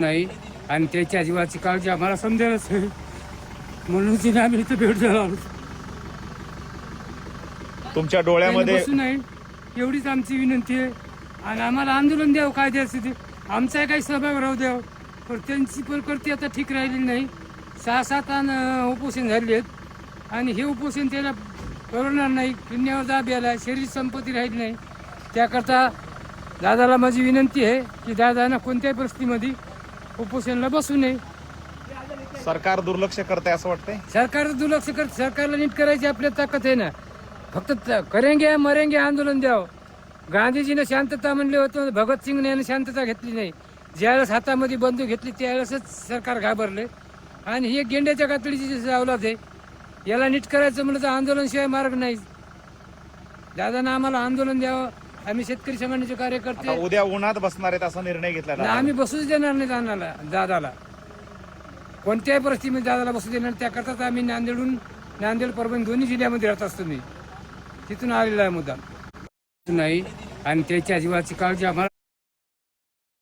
नाही आणि त्याच्या जीवाची काळजी आम्हाला समजेलच नाही, म्हणून तिने आम्ही इथं भेट द्यायला आलो. तुमच्या डोळ्यामध्ये बसू नाही एवढीच आमची विनंती आहे. आणि आम्हाला आंदोलन द्यावं कायद्याचं ते आमचा काही सहभाग राहू द्यावं. पण त्यांची प्रकृती आता ठीक राहिलेली नाही. 6-7 उपोषण झाले आहेत आणि हे उपोषण त्याला परवडणार नाही. किडनीवर दाब यायला, शरीर संपत्ती राहिली नाही. त्याकरता दादाला माझी विनंती आहे की दादांना कोणत्याही परिस्थितीमध्ये उपोषणाला बसू नये. सरकार दुर्लक्ष करते असं वाटतंय. सरकार दुर्लक्ष करत, सरकारला नीट करायची आपल्या ताकद आहे ना. फक्त करेंगे मरेंगे आंदोलन द्यावं. गांधीजीनं शांतता म्हणले होतं, भगतसिंगने यानं शांतता घेतली नाही. ज्यावेळेस हातामध्ये बंदूक घेतली त्यावेळेसच सरकार घाबरले. आणि ही एक गेंड्याच्या कातडीची अवलाद आहे. याला नीट करायचं म्हणलं तर आंदोलनशिवाय मार्ग नाही. दादांना आम्हाला आंदोलन द्यावं. आम्ही शेतकरी समाजाचे कार्यकर्ते आता उद्या उन्हात बसणार आहेत असा निर्णय घेतला आणि आम्ही बसूच देणार नाही दादाला. कोणत्याही परिस्थितीमध्ये दादाला बसू देणार. त्याकरताच आम्ही नांदेड परभणी दोन्ही जिल्ह्यामध्ये राहत असतो. मी तिथून आलेला आहे मुद्दा नाही आणि त्याच्या जीवाची काळजी आम्हाला